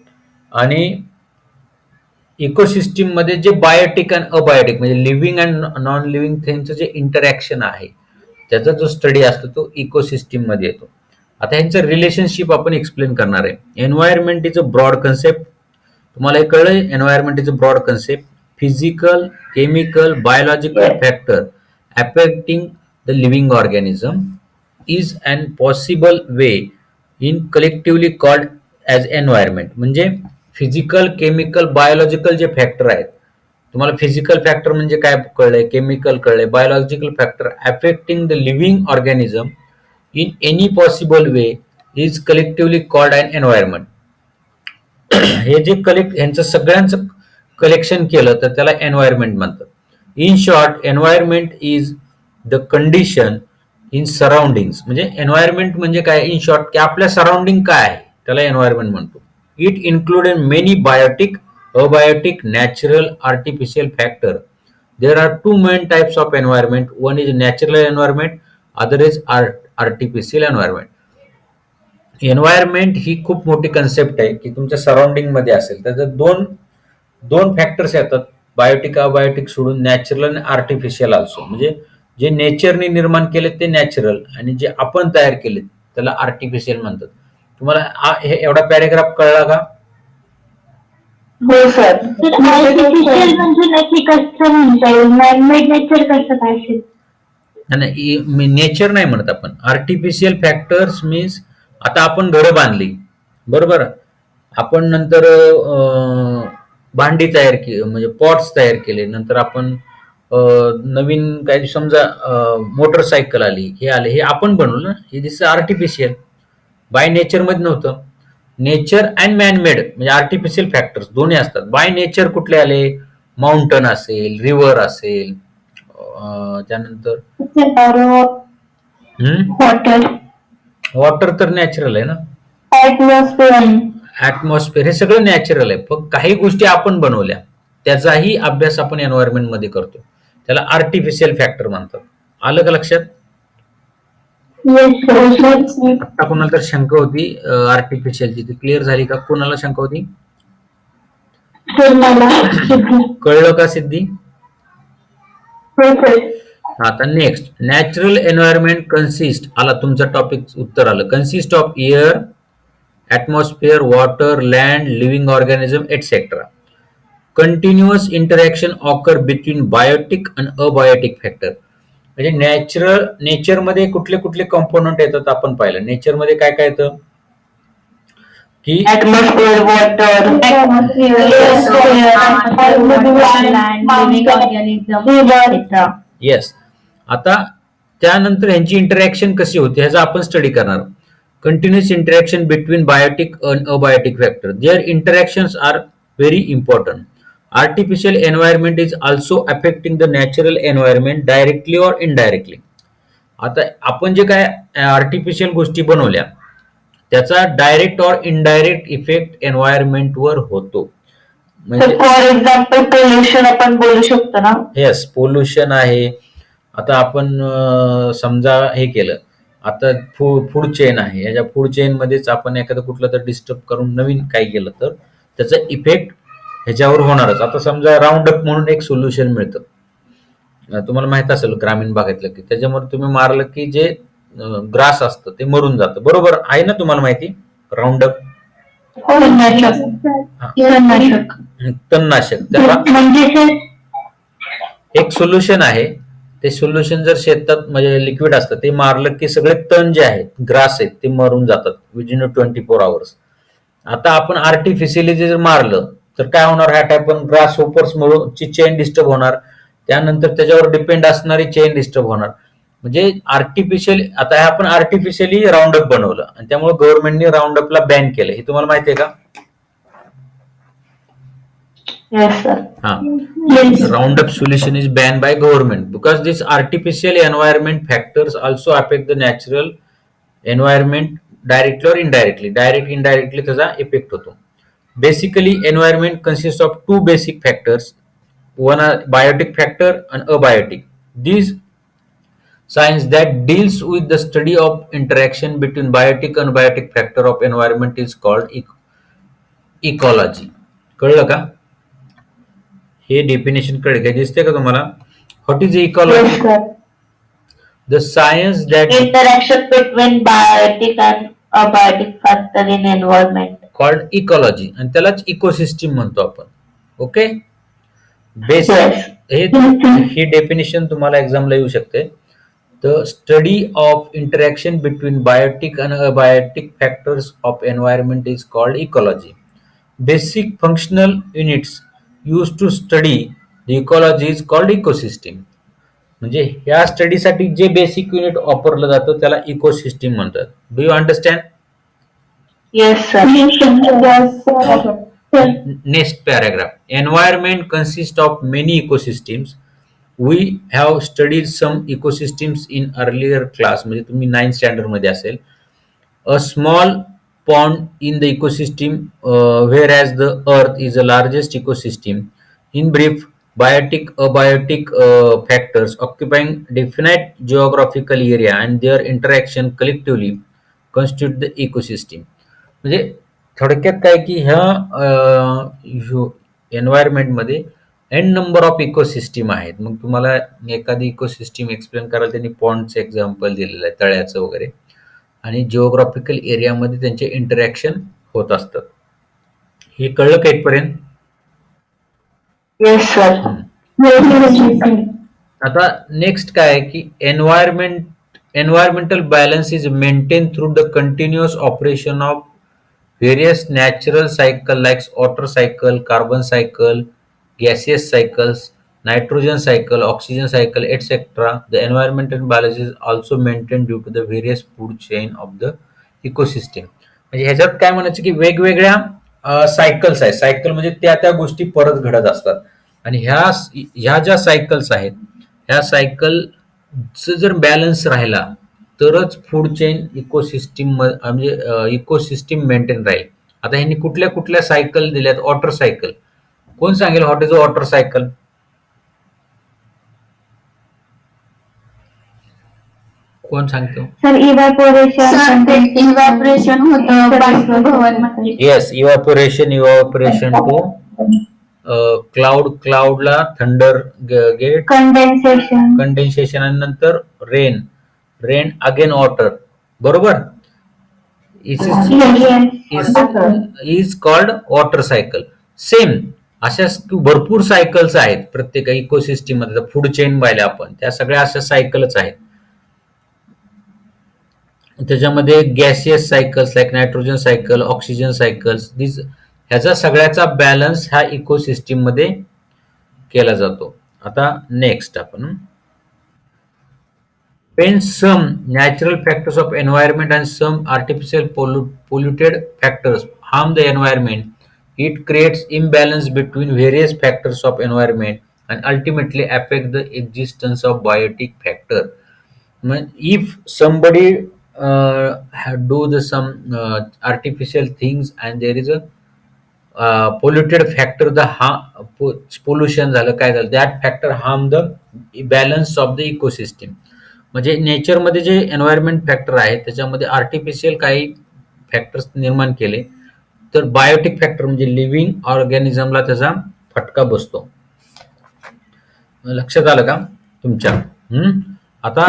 [SPEAKER 1] आणि इकोसिस्टीम मध्ये जे बायोटिक आणि अबायोटिक, म्हणजे लिव्हिंग अँड नॉन लिव्हिंग थिंगचं जे इंटरॅक्शन आहे त्याचा जो स्टडी असतो तो इकोसिस्टीम मध्ये येतो. आता ह्यांचं रिलेशनशिप आपण एक्सप्लेन करणार आहे. Environment is a broad concept. तुम्हाला हे कळलंय, environment is a broad concept. Physical, chemical, biological factor affecting the living organism is an possible way in collectively called as environment. म्हणजे फिजिकल, केमिकल, बायोलॉजिकल जे फॅक्टर आहेत, तुम्हाला फिजिकल फॅक्टर म्हणजे काय कळलंय, केमिकल कळलंय, biological factor affecting the living organism in any possible way is collectively called an environment. हे जे यांचं सगळ्यांचं कलेक्शन केलं तर त्याला एन्व्हायरमेंट म्हणतात. In short environment is the condition in surroundings. म्हणजे एन्व्हायरमेंट म्हणजे काय, इन शॉर्ट की आपल्या सराउंडिंग काय आहे त्याला एन्व्हायरमेंट म्हणतो. It included many biotic, abiotic, natural, artificial factor. There are two main types of environment. One is natural environment, other is artificial environment. Environment ही खूप मोठी कन्सेप्ट आहे की तुमच्या सराउंडिंग मध्ये असेल त्याच्यात दोन दोन फॅक्टर्स येतात, बायोटिक अबायोटिक सोडून, नॅचरल आणि आर्टिफिशियल आल्सो. म्हणजे जे नेचरने निर्माण केले ते नॅचरल आणि जे आपण तयार केले त्याला आर्टिफिशियल म्हणतात. तुम्हाला हे एवढा पॅरेग्राफ कळला का?
[SPEAKER 2] हो सर. आर्टिफिशियल म्हणजे नक्की कसं म्हणता येईल, मॅनमेड नेचर कसं काय असेल?
[SPEAKER 1] नाही, नेचर नाही म्हणत आपण. आर्टिफिशियल फॅक्टर्स मीन्स आता आपण घरं बांधली, बरोबर, आपण नंतर भांडी तयार केली, म्हणजे पॉट्स तयार केले, नंतर आपण नवीन काही समजा मोटरसायकल आली, हे आले, हे आपण बनवलं ना, हे दिस आर्टिफिशियल. बाय नेचर मध्ये नव्हतं. नेचर अँड मॅनमेड म्हणजे आर्टिफिशियल फॅक्टर्स दोन्ही असतात. बाय नेचर कुठले आले, माउंटन असेल, रिव्हर असेल, त्यानंतर
[SPEAKER 2] वॉटर.
[SPEAKER 1] वॉटर तर नॅचरल आहे ना.
[SPEAKER 2] ऍटमॉस्फिअर.
[SPEAKER 1] ऍटमॉस्फिअर हे सगळं नॅचरल आहे. फक्त काही गोष्टी आपण बनवल्या त्याचाही अभ्यास आपण एन्व्हायरमेंट मध्ये करतो, त्याला आर्टिफिशियल फॅक्टर म्हणतात. आलं का लक्षात? आता कोणाला तर शंका होती आर्टिफिशियलची, ती क्लिअर झाली का? कोणाला शंका होती? कळलं का सिद्धी? आता नेक्स्ट, नॅचरल एन्व्हायरमेंट कन्सिस्ट, आला तुमचा टॉपिक उत्तर आलं, consist of air, atmosphere, water, land, living organism, etc. Continuous interaction occur between biotic and abiotic factor. म्हणजे नेचर मध्ये कुठले कुठले कंपोनंट येतात आपण पाहिलं. नेचर मध्ये काय काय येतं की
[SPEAKER 2] ऍटमॉस्फिअर, वॉटर,
[SPEAKER 1] येस. आता त्यानंतर ह्यांची इंटरॅक्शन कशी होते ह्याचा आपण स्टडी करणार. Continuous interaction between biotic and abiotic factor. Their interactions are very important. Artificial environment is also affecting the natural environment directly or indirectly. आता आपण जे काय आर्टिफिशियल गोष्टी बनवल्या त्याचा डायरेक्ट और इनडायरेक्ट इफेक्ट एन्व्हायरमेंट वर होतो. म्हणजे
[SPEAKER 2] फॉर एक्झाम्पल पोल्युशन आपण बोलू शकतो ना.
[SPEAKER 1] येस, पोल्युशन आहे. आता आपण समजा हे केलं, आता फूड चेन आहे, याच्या फूड चेन मध्येच आपण एखादं कुठलं तर डिस्टर्ब करून नवीन काय केलं तर त्याचा इफेक्ट ह्याच्यावर होणारच. आता समजा राऊंड अप म्हणून एक सोल्युशन मिळतं, तुम्हाला माहित असेल ग्रामीण भागातलं, की त्याच्यामध्ये तुम्ही मारलं की जे ग्रास असतं ते मरून जातं, बरोबर आहे ना, तुम्हाला माहिती राऊंड अप. तणनाशक त्याला एक सोल्युशन आहे. ते सोल्युशन जर शेतात म्हणजे लिक्विड असतं ते मारलं की सगळे तण जे आहेत, ग्रास आहेत, ते मरून जातात विदिन 24 hours. आता आपण आर्टिफिशियली जर मारलं तर काय होणार, ह्या टाईप ग्रास होपर्स म्हणून ची चेन डिस्टर्ब होणार, त्यानंतर त्याच्यावर डिपेंड असणारी चेन डिस्टर्ब होणार. म्हणजे आर्टिफिशियल, आता हे आपण आर्टिफिशियली राऊंड अप बनवलं आणि त्यामुळे गव्हर्नमेंटने राऊंड अपला बॅन केलं, हे तुम्हाला माहिती आहे का? Roundup solution is banned by government because these artificial environment factors also affect the natural environment directly or indirectly. Direct, indirectly त्याचा इफेक्ट होतो. Basically, environment consists of two basic factors. One are biotic factor and abiotic. These science that deals with the study of interaction between biotic and abiotic factor of environment is called ecology. कळलं का? हे डेफिनेशन कळेल का? दिसते का तुम्हाला? What is ecology? The science that
[SPEAKER 2] interaction between biotic and abiotic factor in environment
[SPEAKER 1] called ecology, आणि त्यालाच इकोसिस्टीम म्हणतो आपण. ओके, बेसिक हे डेफिनेशन तुम्हाला एक्झामला येऊ शकते. The study of interaction between biotic and abiotic factors of environment is called ecology. Basic functional units used to study the ecology is called ecosystem. म्हणजे ह्या स्टडीसाठी जे बेसिक युनिट वापरलं जातं त्याला इकोसिस्टीम म्हणतात. Do you understand?
[SPEAKER 2] Yes sir.
[SPEAKER 1] Next paragraph, environment consist of many ecosystems we have studied some ecosystems in earlier class, म्हणजे तुम्ही 9th स्टँडर्ड मध्ये असेल. A small pond in the ecosystem, whereas the earth is the largest ecosystem. In brief, biotic abiotic factors occupying definite geographical area and their interaction collectively constitute the ecosystem. म्हणजे थोडक्यात काय की ह्या एन्व्हायरमेंटमध्ये एन नंबर ऑफ इकोसिस्टीम आहेत. मग तुम्हाला एखादी इकोसिस्टीम एक्सप्लेन करायला त्यांनी पॉन्डचं एक्झाम्पल दिलेलं आहे, तळ्याचं वगैरे, आणि जिओग्राफिकल एरियामध्ये त्यांचे इंटरॅक्शन होत असतात. हे कळलं का इथपर्यंत?
[SPEAKER 2] Yes sir.
[SPEAKER 1] आता नेक्स्ट काय आहे की environmental balance is maintain through the continuous operation of various natural cycle like water cycle, carbon cycle, gaseous cycles, nitrogen cycle, oxygen cycle, etc. The environmental balance is also maintained due to the various food chain of the ecosystem. म्हणजे ह्याच्यात काय म्हणायचं की वेगवेगळ्या सायकल्स आहेत. सायकल म्हणजे त्या त्या गोष्टी परत घडत असतात, आणि ह्या ज्या सायकल्स आहेत ह्या सायकलचं जर बॅलन्स राहिला तरच फूड चेन इकोसिस्टीम म्हणजे इकोसिस्टीम मेंटेन राहील. आता ह्यांनी कुठल्या कुठल्या सायकल दिल्यात? Water cycle. कोण सांगेल what is a water cycle? कोण सांगतो?
[SPEAKER 2] सर इव्हॅपोरेशन होतं बाष्पीभवन.
[SPEAKER 1] येस, इव्हॅपोरेशन टू क्लाउडला थंडर गेट, कंडेन्सेशन, आणि नंतर रेन अगेन वॉटर. बरोबर. Is called water cycle. Same अशा भरपूर सायकल्स आहेत प्रत्येक इकोसिस्टीम मध्ये. फूड चेन पाहिल्या आपण, त्या सगळ्या अशा सायकलच आहेत. त्याच्यामध्ये gaseous cycles like nitrogen cycle, oxygen cycles, ह्याचा सगळ्याचा बॅलन्स ह्या इकोसिस्टीम मध्ये केला जातो. आता नेक्स्ट आपण when some natural factors of environment and some artificial polluted factors harm the environment, it creates imbalance between various factors of environment and ultimately affect the existence of biotic factor. If somebody do some artificial things and there is a polluted factor, the pollution झालं, काय झालं, that factor harm the balance of the ecosystem. म्हणजे नेचरमध्ये जे एन्व्हायरमेंट फॅक्टर आहे त्याच्यामध्ये आर्टिफिशियल काही फॅक्टर्स निर्माण केले तर बायोटिक फॅक्टर म्हणजे लिव्हिंग ऑर्गॅनिझमला त्याचा फटका बसतो. लक्षात आलं का तुमच्या? आता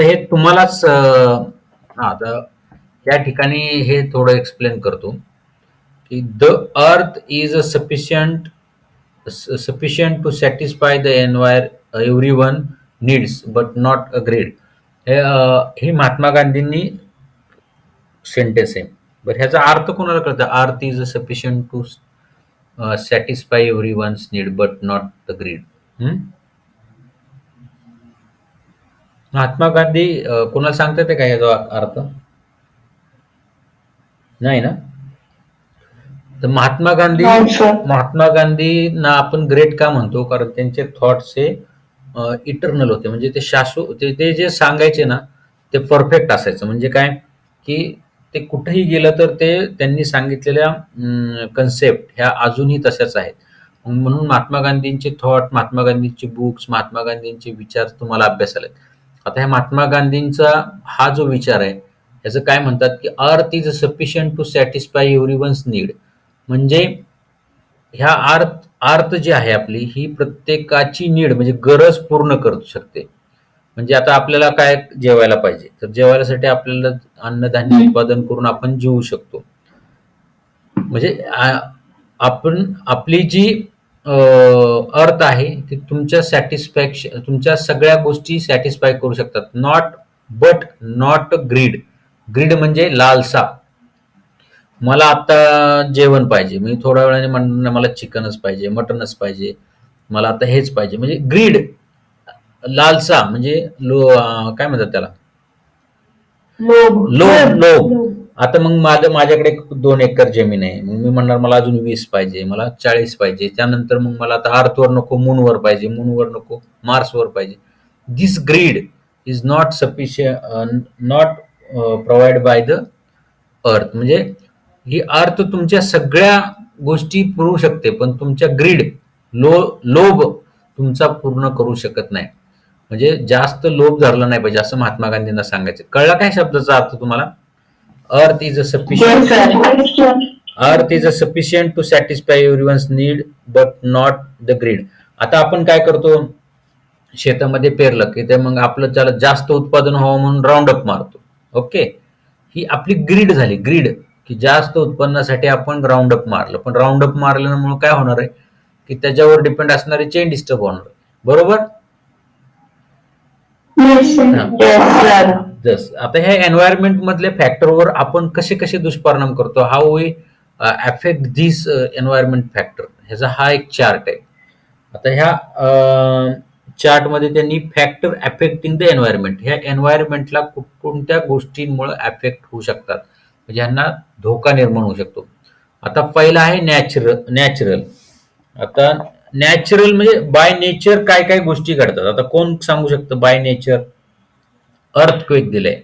[SPEAKER 1] हे तुम्हालाच आता या ठिकाणी हे थोडं एक्सप्लेन करतो की the earth is sufficient to satisfy the everyone needs but not a greed. हे महात्मा गांधींनी सेंटेन्स आहे. बरं, ह्याचा अर्थ कोणाला कळतं? Earth is sufficient to satisfy everyone's need but not the greed. Mahatma Gandhi कोणाला सांगता येते का ह्याचा अर्थ? नाही ना. तर महात्मा गांधींना आपण ग्रेट का म्हणतो? कारण त्यांचे थॉट्स हे इटर्नल होते, म्हणजे ते शाश्वत, ते जे सांगायचे ना ते परफेक्ट असायचं. म्हणजे काय की ते कुठेही गेलं तर ते त्यांनी सांगितलेल्या कन्सेप्ट ह्या अजूनही तशाच आहेत. म्हणून महात्मा गांधींचे थॉट, महात्मा गांधींची बुक्स, महात्मा गांधींचे विचार तुम्हाला अभ्यासाला आहेत. आता ह्या महात्मा गांधींचा हा जो विचार आहे याचं काय म्हणतात की earth is sufficient to satisfy everyone's need. म्हणजे ह्या अर्थ जी आहे आपली ही प्रत्येकाची नीड म्हणजे गरज पूर्ण करू शकते. म्हणजे आता आपल्याला काय जेवायला पाहिजे, तर जेवायसाठी आपल्याला अन्नधान्य उत्पादन करून आपण जीवू शकतो. म्हणजे आपण आपली जी अर्थ आहे ती तुमच्या सॅटिस्फॅक्शन, तुमच्या सगळ्या गोष्टी सॅटिस्फाय करू शकतात. Not grid. ग्रीड म्हणजे लालसा. मला आता जेवण पाहिजे, मी थोड्या वेळाने म्हणणार मला चिकनच पाहिजे, मटनच पाहिजे, मला आता हेच पाहिजे. म्हणजे ग्रीड, लालसा, म्हणजे काय म्हणतात त्याला, लोभ. आता मग माझ्याकडे 2 एकर जमीन आहे. मग मी म्हणणार मला अजून 20 पाहिजे, मला 40 पाहिजे. त्यानंतर मग मला आता अर्थवर नको, मूनवर पाहिजे, मूनवर नको, मार्सवर पाहिजे. This greed is not sufficient, not provide by the earth. म्हणजे ही अर्थ तुमच्या सगळ्या गोष्टी पुरवू शकते, पण तुमच्या ग्रीड, लोभ तुमचा पूर्ण करू शकत नाही. म्हणजे जास्त लोभ धरला नाही पाहिजे, असं महात्मा गांधींना सांगायचं. कळला काय शब्दाचा अर्थ तुम्हाला? Earth is a sufficient, earth is a sufficient to satisfy everyone's need but not the greed. आता आपण काय करतो, शेतामध्ये पेरलं की ते मग आपलं त्याला जास्त उत्पादन व्हावं म्हणून राऊंड अप मारतो. ओके, ही आपली ग्रीड झाली, ग्रीड, की जास्त उत्पन्नासाठी आपण राऊंड अप मारलं. पण राऊंड अप मारल्यामुळे काय होणार आहे की त्याच्यावर डिपेंड असणारी चेन डिस्टर्ब होणार आहे. बरोबर? आता ह्या एन्व्हायरमेंट मधल्या फॅक्टरवर आपण कसे कसे दुष्परिणाम करतो, how we affect this environment factor, ह्याचा हा एक चार्ट आहे. आता ह्या चार्टमध्ये त्यांनी फॅक्टर अफेक्टिंग द एन्व्हायरमेंट, ह्या एन्व्हायरमेंटला कोणत्या गोष्टींमुळे अफेक्ट होऊ शकतात, म्हणजे ह्यांना धोका निर्माण होऊ शकतो. आता पहिला आहे नॅचरल. आता नॅचरल म्हणजे बाय नेचर काय काय गोष्टी घडतात. आता कोण सांगू शकतं बाय नेचर? अर्थक्वेक दिलंय.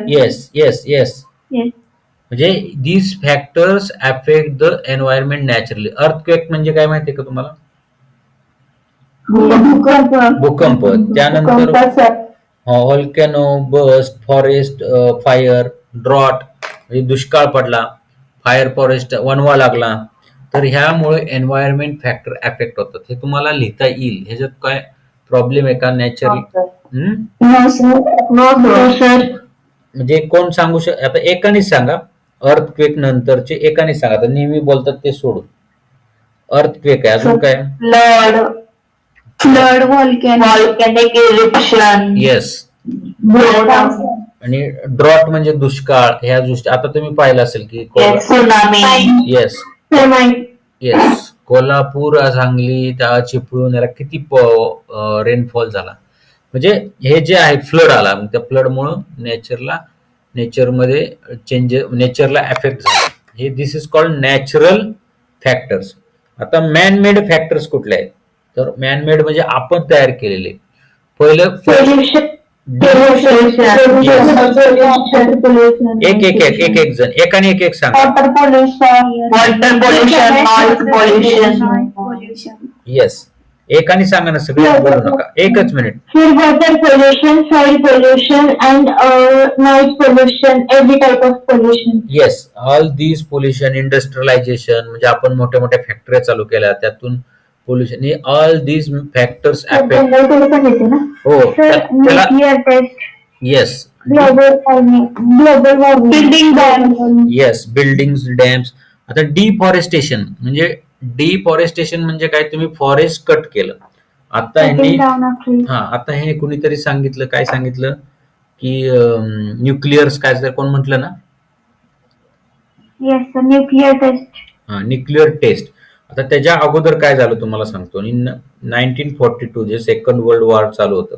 [SPEAKER 1] Yes yes yes. म्हणजे these factors affect the environment naturally. Earthquake म्हणजे काय माहितीये का तुम्हाला? भूकंप. त्यानंतर volcano, burst, forest fire, drought म्हणजे दुष्काळ पडला, फायर फॉरेस्ट वणवा लागला. तर ह्यामुळे एन्व्हायरमेंट फॅक्टर अफेक्ट होतात. हे तुम्हाला लिहिता येईल. ह्याच्यात काय प्रॉब्लेम आहे का? नॅचरल म्हणजे कोण सांगू आता एकानेच सांगा. अर्थक्वेक नंतरचे एकानेच सांगा. आता नेहमी बोलतात ते सोडून. अर्थक्वेक आहे, अजून काय?
[SPEAKER 2] Flood, volcanic eruption.
[SPEAKER 1] येस. आणि ड्रॉट म्हणजे दुष्काळ. ह्या गोष्टी आता तुम्ही पाहिलं असेल की येस येस, कोल्हापूर, सांगली, त्या चिपळूण याला किती रेनफॉल झाला. म्हणजे हे जे आहे फ्लड आला, त्या फ्लडमुळं नेचरमध्ये चेंजेस, नेचरला अफेक्ट झाला. हे दिस इज कॉल्ड नॅचरल फॅक्टर्स. आता मॅन मेड फॅक्टर्स कुठले आहेत? तर मॅन मेड म्हणजे आपण तयार केलेले. पहिलं एक जण एकाने एक सांगा.
[SPEAKER 2] Water pollution.
[SPEAKER 1] येस, एकाने सांगा ना, सगळे बोलू नका. एकच minute.
[SPEAKER 2] Water pollution, soil pollution and noise pollution, every type of pollution.
[SPEAKER 1] Yes, all these pollution, industrialisation म्हणजे आपण मोठ्या मोठ्या फॅक्टऱ्या चालू केल्या, त्यातून पोल्युशन. हे ऑल दीज फॅक्टर्स अफेक्ट. हो, त्याला yes,
[SPEAKER 2] global warming.
[SPEAKER 1] Yes, buildings, dams. आता डिफॉरेस्टेशन म्हणजे काय? तुम्ही फॉरेस्ट कट केलं. आता हे कुणीतरी सांगितलं, काय सांगितलं की न्यूक्लिअर्स, काय कोण म्हटलं ना? Nuclear test. आता त्याच्या अगोदर काय झालं तुम्हाला सांगतो. 1942 जे सेकंड वर्ल्ड वॉर चालू होतं,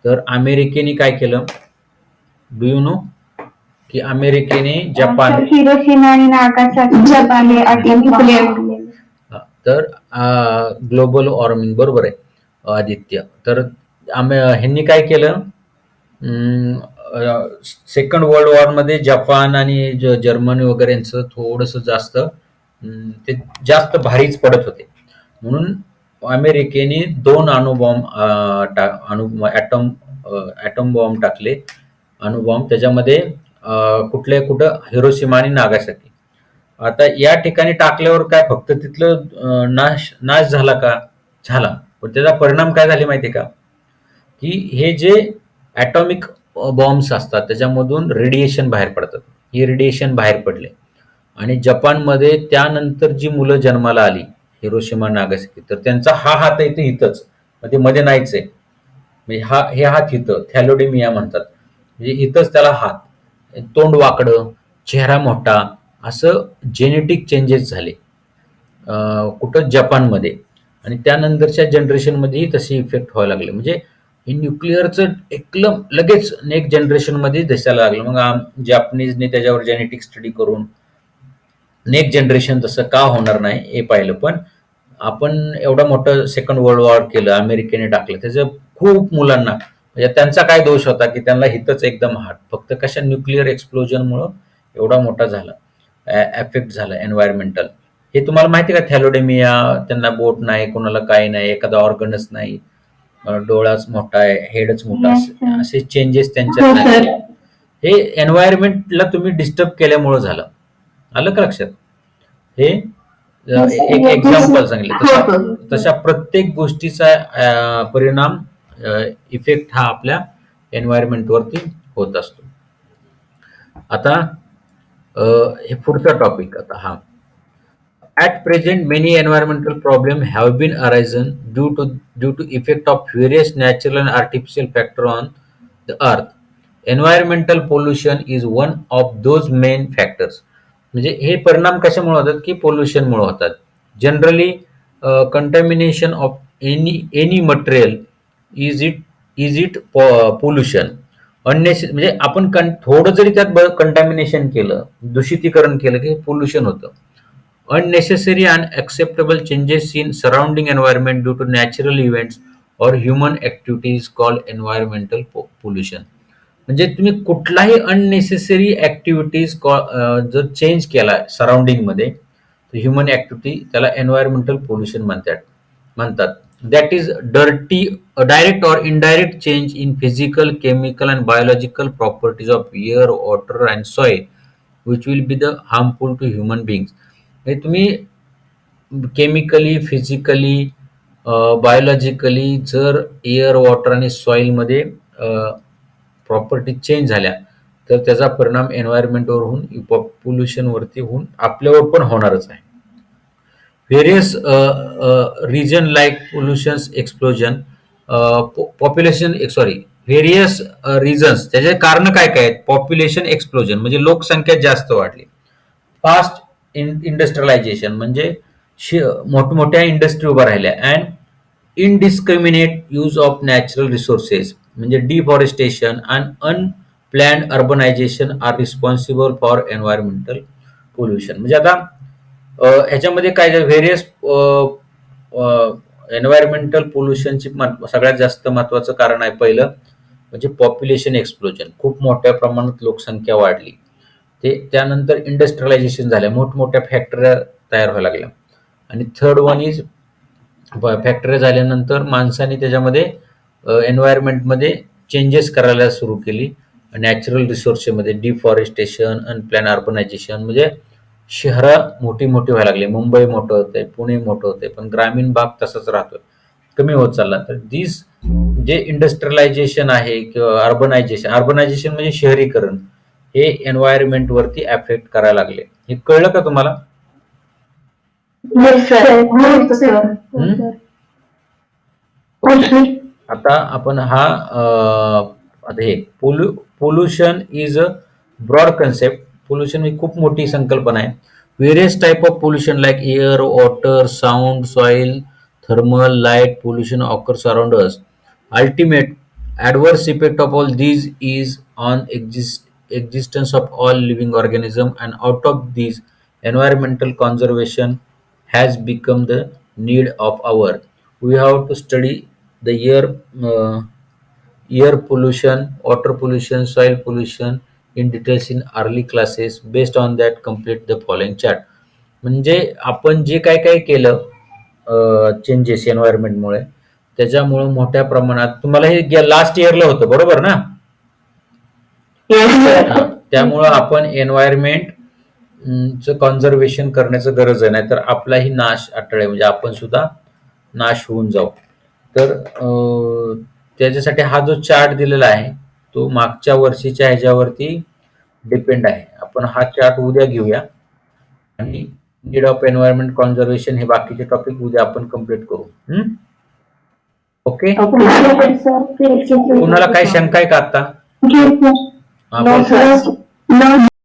[SPEAKER 1] तर अमेरिकेने काय केलं, डू यू नो? की अमेरिकेने जपान,
[SPEAKER 2] हिरोशिमा आणि नागासाकी,
[SPEAKER 1] तर ग्लोबल वॉर्मिंग, बरोबर आहे आदित्य. तर ह्यांनी काय केलं, सेकंड वर्ल्ड वॉर मध्ये जपान आणि जर्मनी वगैरे यांचं थोडंसं ते जास्त भारीच पडत होते. म्हणून अमेरिकेने 2 ॲटम बॉम्ब टाकले, अणुबॉम्ब. त्याच्यामध्ये कुठं? हिरोशिमा आणि नागासाकी. आता या ठिकाणी टाकल्यावर काय फक्त तिथलं नाश झाला का? झाला, पण त्याचा परिणाम काय झाले माहितीये का? की हे जे ॲटॉमिक बॉम्ब्स असतात त्याच्यामधून रेडिएशन बाहेर पडतात. हे रेडिएशन बाहेर पडले आणि जपानमध्ये त्यानंतर जी मुलं जन्माला आली, हिरोशिमा, नागासाकी, तर त्यांचा हा हात आहे ते इथंच, म्हणजे मध्ये नाहीच आहे. म्हणजे हे हात इथं थॅलोडेमिया म्हणतात. म्हणजे इथंच त्याला हात, तोंड वाकडं, चेहरा मोठा, असं जेनेटिक चेंजेस झाले कुठं? जपानमध्ये. आणि त्यानंतरच्या जनरेशनमध्येही तसे इफेक्ट व्हायला लागले. म्हणजे हे न्यूक्लिअरचं एकदम लगेच नेक्स्ट जनरेशनमध्ये दिसायला लागलं. मग जॅपनीजने त्याच्यावर जेनेटिक स्टडी करून नेक्स्ट जनरेशन तसं का होणार नाही हे पाहिलं. पण आपण एवढं मोठं सेकंड वर्ल्ड वॉर केलं, अमेरिकेने टाकलं, त्याचं खूप मुलांना म्हणजे त्यांचा काय दोष होता की त्यांना हितच एकदम हार्ट फक्त कशा न्यूक्लिअर एक्सप्लोजनमुळं एवढा मोठा झाला, एफेक्ट झाला एन्व्हायरमेंटल. हे तुम्हाला माहिती आहे का? थॅलोडेमिया, त्यांना बोट नाही, कोणाला काही नाही, एखादा ऑर्गनच नाही, डोळाच मोठा आहे, हेडच मोठा, असे चेंजेस त्यांच्यात नाही. हे एन्व्हायरमेंटला तुम्ही डिस्टर्ब केल्यामुळे झालं. आलं का लक्षात? हे एक एक्झाम्पल सांगितलं. तशा प्रत्येक गोष्टीचा परिणाम, इफेक्ट हा आपल्या एन्व्हायरमेंटवरती होत असतो. आता हे पुढचा टॉपिक आता हा. At present, many environmental problems have been arisen due to effect of various natural and artificial factors on the earth. Environmental pollution is one of those main factors. म्हणजे हे परिणाम कशामुळे होतात की पोल्युशनमुळे होतात. Generally contamination of any material is it pollution. म्हणजे आपण थोडं जरी त्यात कंटॅमिनेशन केलं, दूषितीकरण केलं की पोल्युशन होतं. Unnecessary and acceptable changes in surrounding environment due to natural events or human activities called environmental pollution. म्हणजे तुम्ही कुठलाही अननेसेसरी ऍक्टिव्हिटीज जर चेंज केला सराउंडिंग मध्ये, ह्युमन ऍक्टिव्हिटी, त्याला एन्व्हायरमेंटल पोल्युशन म्हणतात. दॅट इज डायरेक्ट और indirect change in physical, chemical and biological properties of air, water and soil which will be the harmful to human beings. म्हणजे तुम्ही केमिकली, फिजिकली, बायोलॉजिकली जर एअर, वॉटर आणि सॉइलमध्ये प्रॉपर्टी चेंज झाल्या तर त्याचा परिणाम एन्व्हायरमेंटवर होऊन, पोल्युशनवरती होऊन आपल्यावर पण होणारच आहे. Various reason like pollution explosion, population various reasons, त्याचे कारण काय काय आहेत? पॉप्युलेशन एक्सप्लोजन म्हणजे लोकसंख्या जास्त वाढली, फास्ट इंडस्ट्रियलायझेशन म्हणजे मोठमोठ्या इंडस्ट्री उभ्या राहिल्या, and indiscriminate use of natural resources म्हणजे deforestation and unplanned urbanisation are responsible for environmental pollution. म्हणजे आता ह्याच्यामध्ये काय व्हेरियस एन्व्हायरमेंटल पोल्युशनची सगळ्यात जास्त महत्वाचं कारण आहे पहिलं म्हणजे पॉप्युलेशन एक्सप्लोजन. खूप मोठ्या प्रमाणात लोकसंख्या वाढली, त्यानंतर इंडस्ट्रियलायझेशन झालं, मोठमोठ्या फॅक्टऱ्या तयार व्हायला लागल्या, आणि थर्ड वन इज फॅक्टरी झाल्यानंतर माणसाने त्याच्यामध्ये एन्व्हायरमेंटमध्ये चेंजेस करायला सुरू केली. नॅचरल रिसोर्समध्ये डिफॉरेस्टेशन, अनप्लॅन अर्बनायझेशन म्हणजे शहरं मोठी व्हायला लागली. मुंबई मोठं होतंय, पुणे मोठं होतंय, पण ग्रामीण भाग तसंच राहतोय, कमी होत चालला. तर दिस जे इंडस्ट्रियलायझेशन आहे किंवा अर्बनायझेशन म्हणजे शहरीकरण, हे एन्व्हायरमेंट वरती अफेक्ट करायला लागले. हे कळलं का तुम्हाला? आता आपण pollution is a broad concept. Pollution ही खूप मोठी संकल्पना आहे. Various type of pollution like air, water, sound, soil, thermal, light pollution occurs around us. Ultimate adverse effect of all these is on existence of all living organism, and out of these environmental conservation has become the need of hour. We have to study the air pollution, water pollution, soil pollution in details in early classes. Based on that, complete the following chart. म्हणजे आपण जे काय काय केलं चेंजेस एन्व्हायरमेंटमुळे, त्याच्यामुळे मोठ्या प्रमाणात, तुम्हाला हे लास्ट इयरला होतं बरोबर ना? त्यामुळं आपण एन्व्हायरमेंट कॉन्झर्वेशन करण्याचं गरज आहे, नाही तर आपलाही नाश अटळेल, म्हणजे आपण सुद्धा नाश होऊन जाऊ. तर त्याच्यासाठी हा जो चार्ट दिलेला आहे तो मागच्या वर्षीच्या ह्याच्यावरती डिपेंड आहे. आपण हा चार्ट उद्या घेऊया, आणि नीड ऑफ एन्व्हायरमेंट कॉन्झर्वेशन हे बाकीचे टॉपिक उद्या आपण कम्प्लीट करू. ओके? कुणाला काही शंका आहे का आता?